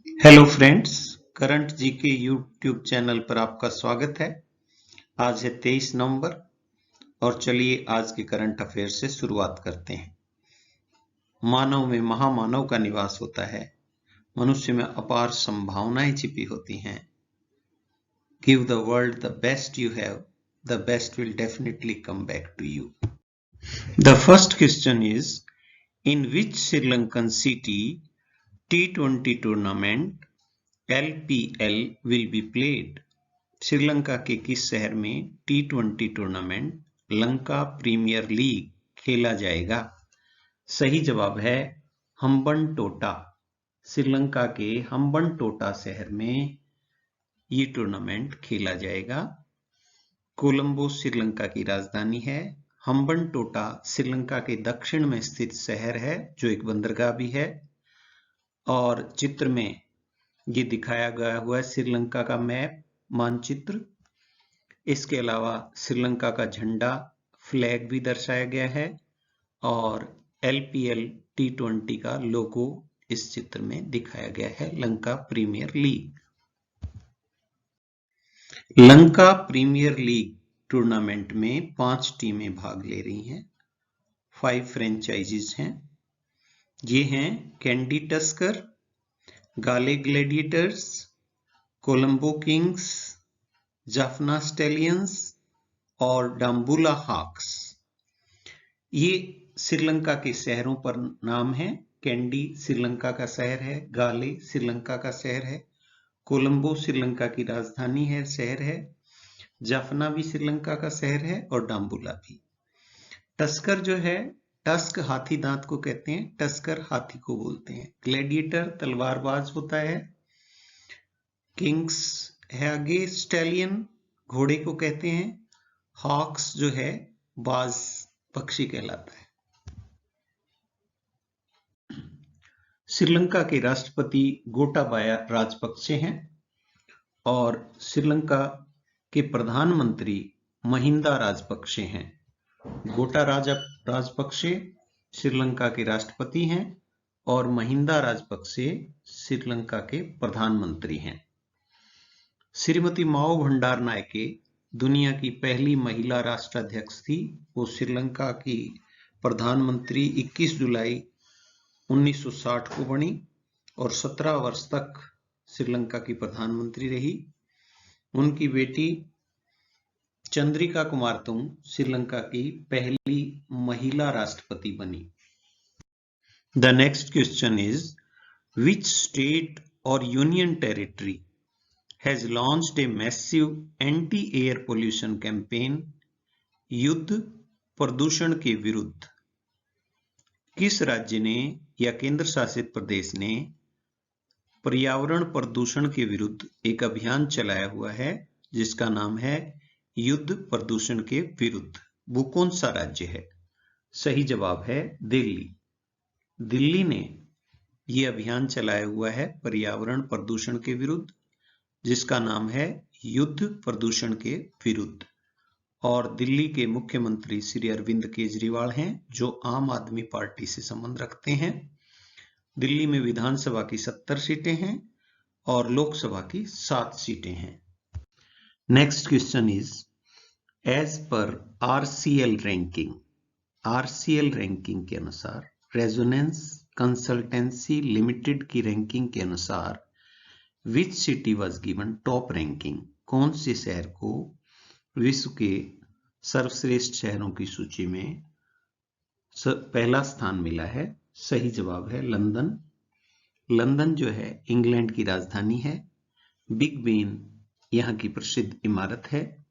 Hello friends, current जी के YouTube channel पर आपका स्वागत है। आज है 23 नवंबर और चलिए आज के करंट अफेयर से शुरुआत करते हैं। मानव में महामानव का निवास होता है। मनुष्य में अपार संभावनाएं छिपी होती हैं। Give the world the best you have, the best will definitely come back to you. The first question is, in which Sri Lankan city T20 tournament LPL will be played? Sri Lanka के किस शहर में T20 tournament Lanka Premier league खेला जाएगा? सही जवाब है हम्बनटोटा। श्रीलंका के हम्बनटोटा शहर में ये टूर्नामेंट खेला जाएगा। कोलंबो श्रीलंका की राजधानी है। हम्बनटोटा श्रीलंका के दक्षिण में स्थित शहर है जो एक बंदरगाह भी है। और चित्र में ये दिखाया गया हुआ है श्रीलंका का मैप, मानचित्र। इसके अलावा श्रीलंका का झंडा, फ्लैग भी दर्शाया गया है और LPL T20 का लोगो इस चित्र में दिखाया गया है, Lanka Premier League. Lanka Premier League tournament में 5 टीमें भाग ले रही हैं। 5 फ्रेंचाइजीज हैं। ये हैं कैंडी टस्कर, गाले Gladiators, Colombo Kings, Jaffna stallions और डाम्बुला हॉक्स। ये श्रीलंका के शहरों पर नाम है। कैंडी श्रीलंका का शहर है, गाले श्रीलंका का शहर है, कोलंबो श्रीलंका की राजधानी है, शहर है, जाफना भी श्रीलंका का शहर है और डाम्बुला भी। टस्कर जो है, टस्क हाथी दांत को कहते हैं, टस्कर हाथी को बोलते हैं। ग्लैडिएटर तलवारबाज होता है। किंग्स है आगे, स्टैलियन घोड़े को कहते हैं। हॉक्स जो है बाज पक्षी कहलाता है। श्रीलंका के राष्ट्रपति गोटाबाया राजपक्षे हैं और श्रीलंका के प्रधानमंत्री महिंदा राजपक्षे हैं। राजपक्षे श्रीलंका के राष्ट्रपति हैं और महिंदा राजपक्षे श्रीलंका के प्रधानमंत्री हैं। श्रीमती माओ भंडार नायके दुनिया की पहली महिला राष्ट्राध्यक्ष थी। वो श्रीलंका की प्रधानमंत्री 21 जुलाई 1960 को बनी और 17 वर्ष तक श्रीलंका की प्रधानमंत्री रही। उनकी बेटी चंद्रिका कुमारतुंग श्रीलंका की पहली महिला राष्ट्रपति बनी। The next question is, which state or union territory has launched a massive anti-air pollution campaign, युद्ध प्रदूषण के विरुद्ध? किस राज्य ने या केंद्र शासित प्रदेश ने पर्यावरण प्रदूषण के विरुद्ध एक अभियान चलाया हुआ है जिसका नाम है युद्ध प्रदूषण के विरुद्ध? वो कौन सा राज्य है? सही जवाब है दिल्ली। दिल्ली ने ये अभियान चलाया हुआ है पर्यावरण प्रदूषण के विरुद्ध जिसका नाम है युद्ध प्रदूषण के विरुद्ध। और दिल्ली के मुख्यमंत्री श्री अरविंद केजरीवाल हैं जो आम आदमी पार्टी से संबंध रखते हैं। दिल्ली में विधानसभा की 70 सीटें हैं और लोकसभा की 7 सीटें हैं। Next question is, as per RCL ranking के अनुसार, रेजोनेंस कंसल्टेंसी लिमिटेड की रैंकिंग के अनुसार which city was given top ranking? कौन से शहर को विश्व के सर्वश्रेष्ठ शहरों की सूची में पहला स्थान मिला है? सही जवाब है लंदन। लंदन जो है इंग्लैंड की राजधानी है। बिग बेन यहाँ की प्रसिद्ध इमारत है।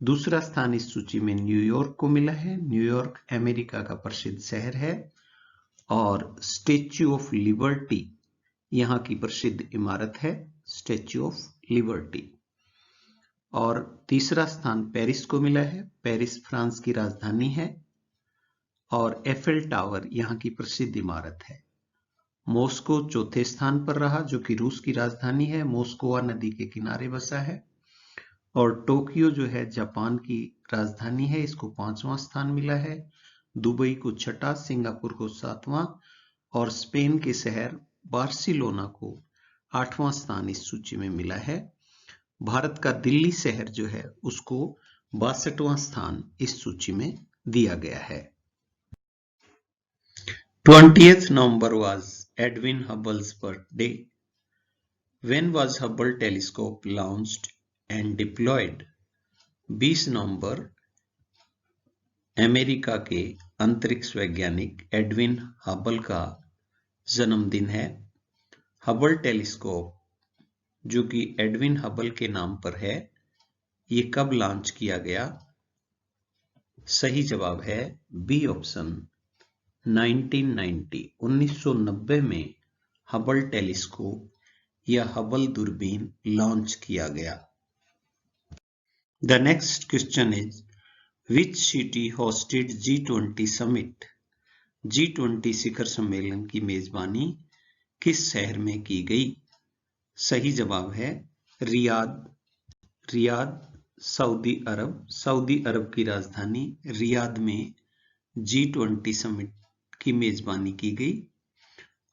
दूसरा स्थान इस सूची में न्यूयॉर्क को मिला है। न्यूयॉर्क अमेरिका का प्रसिद्ध शहर है और स्टैच्यू ऑफ लिबर्टी यहाँ की प्रसिद्ध इमारत है, स्टैच्यू ऑफ लिबर्टी। और तीसरा स्थान पेरिस को मिला है। पेरिस फ्रांस की राजधानी है और एफेल टावर यहाँ की प्रसिद्ध इमारत है। मॉस्को चौथे स्थान पर रहा जो कि रूस की राजधानी है, मोस्कोवा नदी के किनारे बसा है। और टोक्यो जो है जापान की राजधानी है, इसको 5वां स्थान मिला है। दुबई को 6ठा, सिंगापुर को 7वां और स्पेन के शहर बार्सिलोना को 8वां स्थान इस सूची में मिला है। भारत का दिल्ली शहर जो है उसको 62वां स्थान इस सूची में दिया गया है। 20th November was Edwin Hubble's birthday. When was Hubble telescope launched and deployed? 20 November America के अंतरिक्ष वैज्ञानिक एडविन हबल का जन्मदिन है। हबल टेलीस्कोप जो कि एडविन हबल के नाम पर है, ये कब लॉन्च किया गया? सही जवाब है बी ऑप्शन 1990 में हबल टेलीस्कोप या हबल दूरबीन लॉन्च किया गया। The next question is, which city hosted G20 summit? G20 शिखर सम्मेलन की मेजबानी किस शहर में की गई? सही जवाब है रियाद, सऊदी अरब। सऊदी अरब की राजधानी रियाद में G20 समिट की मेजबानी की गई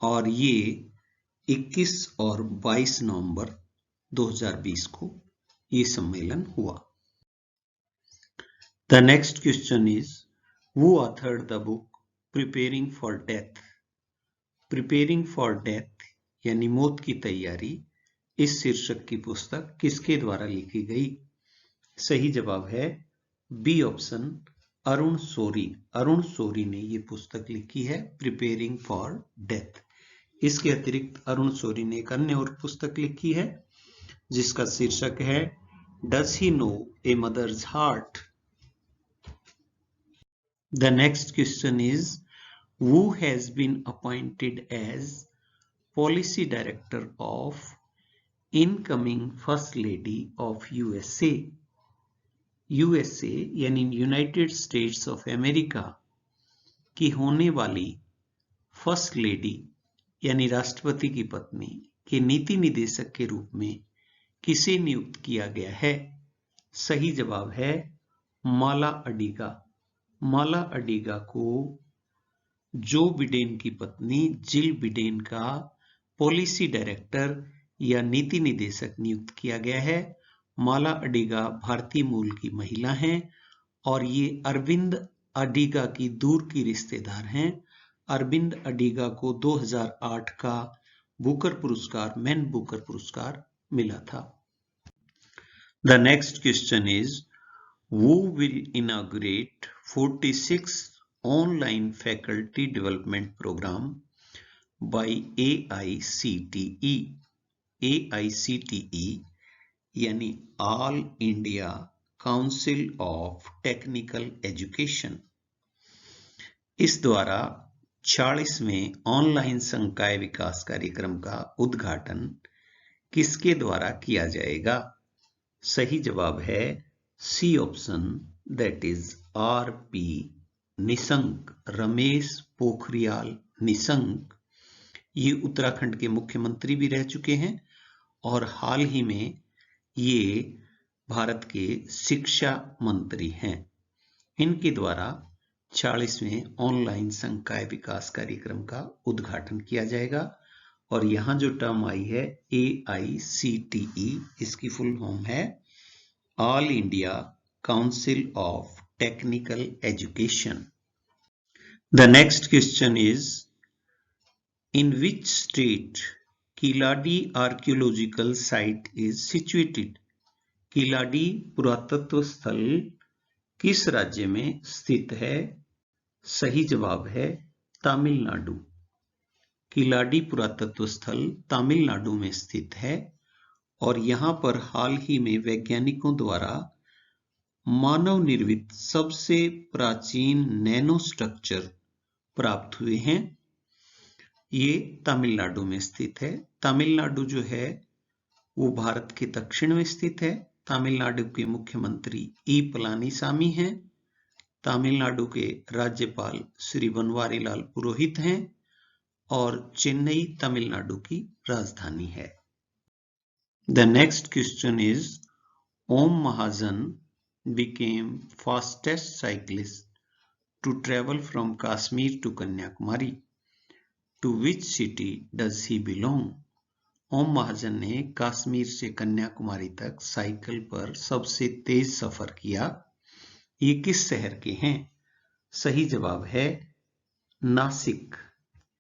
और ये 21 और 22 नवंबर 2020 को ये सम्मेलन हुआ। The next question is, who authored the book Preparing for Death? Preparing for Death यानी मौत की तैयारी, इस शीर्षक की पुस्तक किसके द्वारा लिखी गई? सही जवाब है बी ऑप्शन अरुण शौरी। अरुण शौरी ने ये पुस्तक लिखी है प्रिपेयरिंग फॉर डेथ। इसके अतिरिक्त अरुण शौरी ने एक अन्य और पुस्तक लिखी है जिसका शीर्षक है does he know a mother's heart. The next question is, who has been appointed as Policy Director of Incoming First Lady of USA? USA यानी यूनाइटेड स्टेट्स ऑफ अमेरिका की होने वाली फर्स्ट लेडी यानी राष्ट्रपति की पत्नी के नीति निदेशक के रूप में किसे नियुक्त किया गया है? सही जवाब है माला अडिगा। माला अडिगा को जो बिडेन की पत्नी जिल बिडेन का पॉलिसी डायरेक्टर या नीति निदेशक नियुक्त किया गया है। माला अडिगा भारतीय मूल की महिला हैं और ये अरविंद अडिगा की दूर की रिश्तेदार हैं। अरविंद अडिगा को 2008 का बुकर पुरस्कार, मैन बुकर पुरस्कार मिला था। The next question is, who will inaugurate 46th online faculty development program by AICTE? AICTE यानी all India council of technical education, इस द्वारा 46वें ऑनलाइन संकाय विकास कार्यक्रम का उद्घाटन किसके द्वारा किया जाएगा? सही जवाब है C option, that is RP Nishank, Ramesh Pokhriyal Nishank. ये उत्तराखंड के मुख्यमंत्री भी रह चुके हैं और हाल ही में ये भारत के शिक्षा मंत्री हैं। इनके द्वारा 46वें ऑनलाइन संकाय विकास कार्यक्रम का उद्घाटन किया जाएगा और यहां जो टर्म आई है AICTE, इसकी फुल फॉर्म है all India council of technical education. The next question is, in which state Keeladi archaeological site is situated? Keeladi पुरातत्व स्थल किस राज्य में स्थित है? सही जवाब है तमिलनाडु। किलाडी पुरातत्व स्थल तमिलनाडु में स्थित है और यहां पर हाल ही में वैज्ञानिकों द्वारा मानव निर्मित सबसे प्राचीन नैनो स्ट्रक्चर प्राप्त हुए हैं। ये तमिलनाडु में स्थित है। तमिलनाडु जो है वो भारत के दक्षिण में स्थित है। तमिलनाडु के मुख्यमंत्री ई पलानीसामी हैं। तमिलनाडु के राज्यपाल श्री बनवारीलाल पुरोहित हैं और चेन्नई तमिलनाडु की राजधानी है। The next question is, Om Mahajan became fastest cyclist to travel from Kashmir to Kanyakumari. To which city does he belong? ओम महाजन ने कश्मीर से कन्याकुमारी तक साइकिल पर सबसे तेज सफर किया। ये किस शहर के हैं? सही जवाब है नासिक।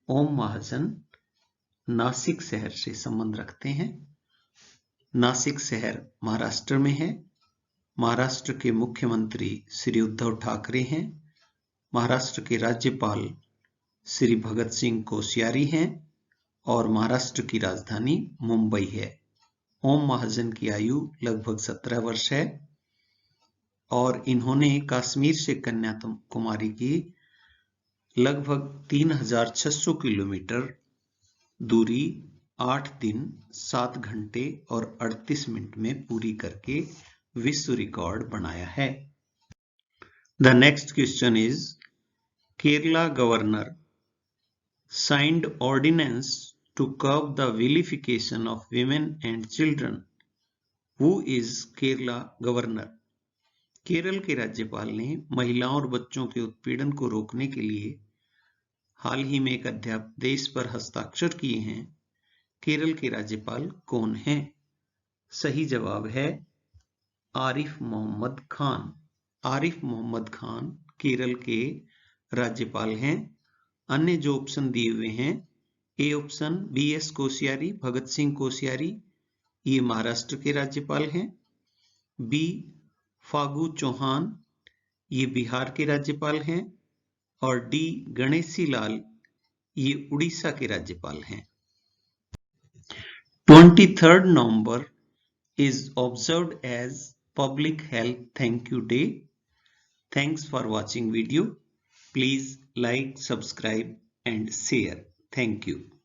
ओम महाजन नासिक शहर से संबंध रखते हैं। नासिक शहर महाराष्ट्र में है। महाराष्ट्र के मुख्यमंत्री श्री उद्धव ठाकरे हैं। महाराष्ट्र के राज्यपाल श्री भगत सिंह कोश्यारी हैं और महाराष्ट्र की राजधानी मुंबई है। ओम महाजन की आयु लगभग 17 वर्ष है और इन्होंने कश्मीर से कन्याकुमारी की लगभग 3600 किलोमीटर दूरी 8 दिन 7 घंटे और 38 मिनट में पूरी करके विश्व रिकॉर्ड बनाया है। The next question is, Kerala governor signed ordinance to curb the vilification of women and children. Who is Kerala governor? Kerala के राज्यपाल ने महिलाओं और बच्चों के उत्पीड़न को रोकने के लिए हाल ही में एक अध्यादेश पर हस्ताक्षर किए हैं। केरल के राज्यपाल कौन हैं? सही जवाब है आरिफ मोहम्मद खान। आरिफ मोहम्मद खान केरल के राज्यपाल हैं। अन्य जो ऑप्शन दिए हुए हैं, A option BS Koshyari, Bhagat Singh Koshyari, ये महाराष्ट्र के राज्यपाल हैं। बी फागू चौहान, ये बिहार के राज्यपाल हैं। और डी गणेशी लाल, ये उड़ीसा के राज्यपाल हैं। 23rd November is observed as Public Health Thank You Day. Thanks for watching video. Please like, subscribe and share. Thank you.